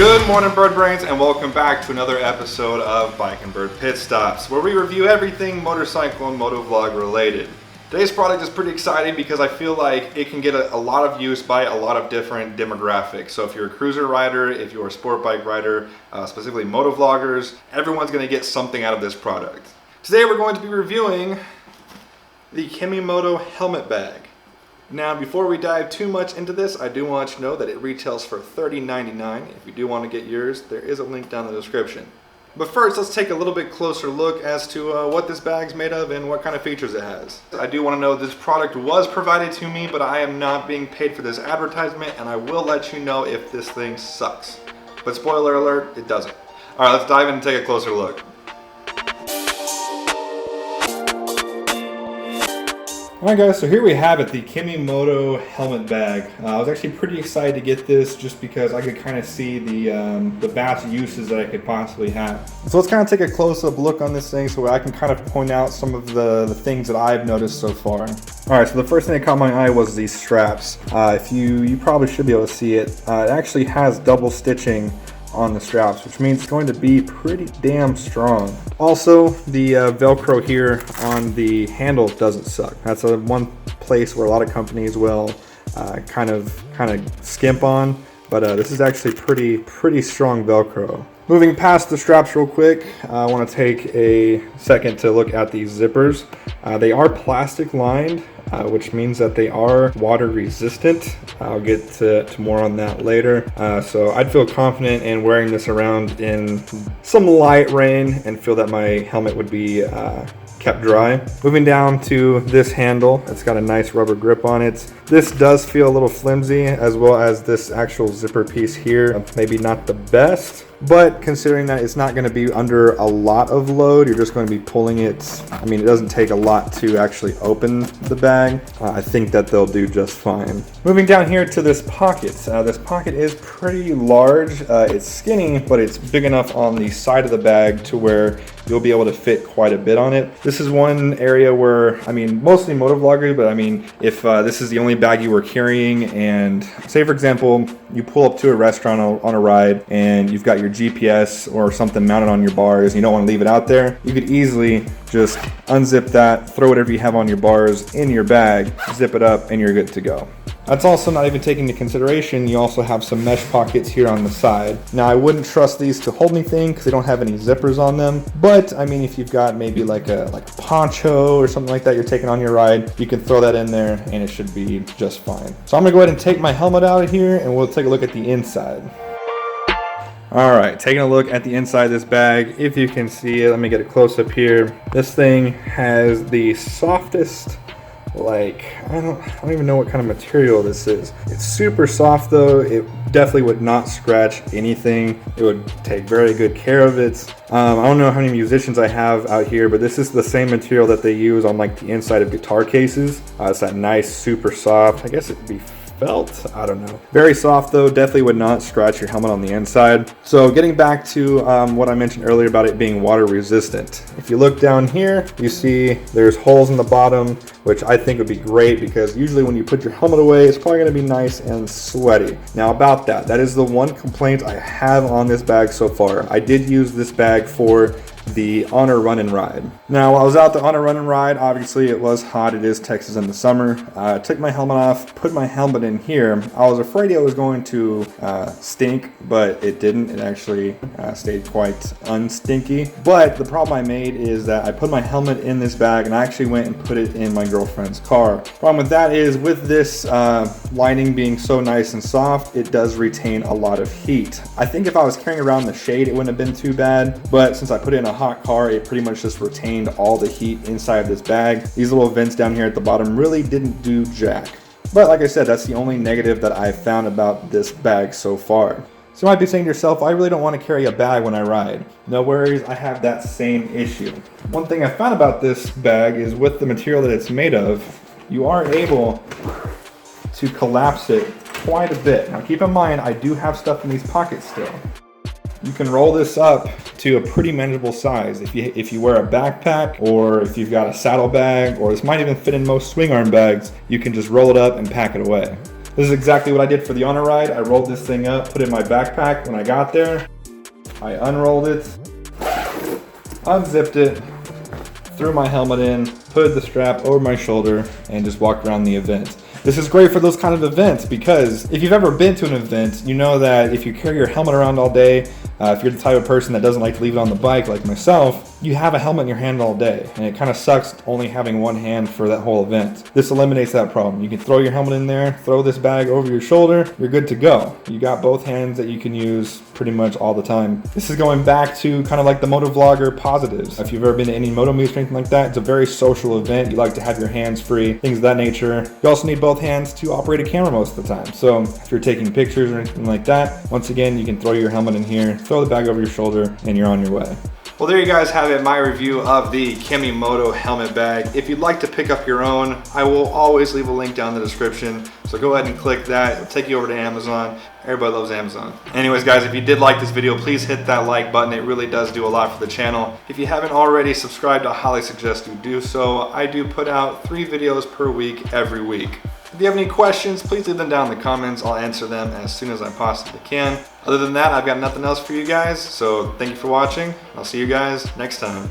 Good morning, Bird Brains, and welcome back to another episode of Bike and Bird Pit Stops, where we review everything motorcycle and motovlog related. Today's product is pretty exciting because I feel like it can get a lot of use by a lot of different demographics. So if you're a cruiser rider, if you're a sport bike rider, specifically motovloggers, everyone's going to get something out of this product. Today we're going to be reviewing the KEMIMOTO helmet bag. Now, before we dive too much into this, I do want you to know that it retails for $30.99. If you do want to get yours, there is a link down in the description. But first, let's take a little bit closer look as to what this bag's made of and what kind of features it has. I do want to know this product was provided to me, but I am not being paid for this advertisement, and I will let you know if this thing sucks. But spoiler alert, it doesn't. All right, let's dive in and take a closer look. Alright guys, so here we have it, the KEMIMOTO helmet bag. I was actually pretty excited to get this just because I could kind of see the vast uses that I could possibly have. So let's kind of take a close-up look on this thing so I can kind of point out some of the things that I've noticed so far. Alright, so the first thing that caught my eye was these straps. If you probably should be able to see it. It actually has double stitching on the straps, which means it's going to be pretty damn strong. Also, the Velcro here on the handle doesn't suck. That's one place where a lot of companies will kind of skimp on, but this is actually pretty strong Velcro. Moving past the straps real quick, I want to take a second to look at these zippers. They are plastic lined, which means that they are water resistant. I'll get to more on that later. So I'd feel confident in wearing this around in some light rain and feel that my helmet would be kept dry. Moving down to this handle, it's got a nice rubber grip on it. This does feel a little flimsy, as well as this actual zipper piece here. Maybe not the best, but considering that it's not going to be under a lot of load, you're just going to be pulling it. I mean, it doesn't take a lot to actually open the bag. I think that they'll do just fine. Moving down here to this pocket. This pocket is pretty large. It's skinny, but it's big enough on the side of the bag to where you'll be able to fit quite a bit on it. This is one area where, I mean, mostly motovloggers, but I mean, if this is the only bag you were carrying, and say for example, you pull up to a restaurant on a ride and you've got your GPS or something mounted on your bars and you don't want to leave it out there, you could easily just unzip that, throw whatever you have on your bars in your bag, zip it up, and you're good to go. That's also not even taking into consideration, you also have some mesh pockets here on the side. Now, I wouldn't trust these to hold anything because they don't have any zippers on them, but I mean, if you've got maybe like a poncho or something like that you're taking on your ride, you can throw that in there and it should be just fine. So I'm gonna go ahead and take my helmet out of here and we'll take a look at the inside. All right, taking a look at the inside of this bag. If you can see it, let me get a close up here. This thing has the softest, like, I don't even know what kind of material this is. It's super soft though. It definitely would not scratch anything. It would take very good care of it. I don't know how many musicians I have out here, but this is the same material that they use on like the inside of guitar cases. It's that nice, super soft, I guess it'd be felt, I don't know. Very soft though, definitely would not scratch your helmet on the inside. So getting back to what I mentioned earlier about it being water resistant. If you look down here, you see there's holes in the bottom, which I think would be great because usually when you put your helmet away, it's probably gonna be nice and sweaty. Now about that is the one complaint I have on this bag so far. I did use this bag for the Honor Run and Ride. Now, while I was out the Honor Run and Ride, obviously it was hot. It is Texas in the summer. I took my helmet off, put my helmet in here. I was afraid it was going to stink, but it didn't. It actually stayed quite unstinky. But the problem I made is that I put my helmet in this bag and I actually went and put it in my girlfriend's car. Problem with that is with this lining being so nice and soft, it does retain a lot of heat. I think if I was carrying around the shade, it wouldn't have been too bad, but since I put it in a hot car, it pretty much just retained all the heat inside of this bag. These little vents down here at the bottom really didn't do jack. But like I said, that's the only negative that I've found about this bag so far. So you might be saying to yourself, I really don't want to carry a bag when I ride. No worries, I have that same issue. One thing I found about this bag is with the material that it's made of, you are able to collapse it quite a bit. Now keep in mind, I do have stuff in these pockets still. You can roll this up to a pretty manageable size. If you wear a backpack, or if you've got a saddle bag, or this might even fit in most swing arm bags, you can just roll it up and pack it away. This is exactly what I did for the honor ride. I rolled this thing up, put it in my backpack when I got there. I unrolled it, unzipped it, threw my helmet in, put the strap over my shoulder, and just walked around the event. This is great for those kind of events because if you've ever been to an event, you know that if you carry your helmet around all day, if you're the type of person that doesn't like to leave it on the bike like myself, you have a helmet in your hand all day, and it kind of sucks only having one hand for that whole event. This eliminates that problem. You can throw your helmet in there, throw this bag over your shoulder, you're good to go. You got both hands that you can use pretty much all the time. This is going back to kind of like the motovlogger positives. If you've ever been to any moto meets or anything like that, it's a very social event. You like to have your hands free, things of that nature. You also need both hands to operate a camera most of the time. So if you're taking pictures or anything like that, once again, you can throw your helmet in here, throw the bag over your shoulder, and you're on your way. Well, there you guys have it, my review of the KEMIMOTO helmet bag. If you'd like to pick up your own, I will always leave a link down in the description. So go ahead and click that. It'll take you over to Amazon. Everybody loves Amazon. Anyways, guys, if you did like this video, please hit that like button. It really does do a lot for the channel. If you haven't already subscribed, I highly suggest you do so. I do put out 3 videos per week, every week. If you have any questions, please leave them down in the comments. I'll answer them as soon as I possibly can. Other than that, I've got nothing else for you guys. So thank you for watching. I'll see you guys next time.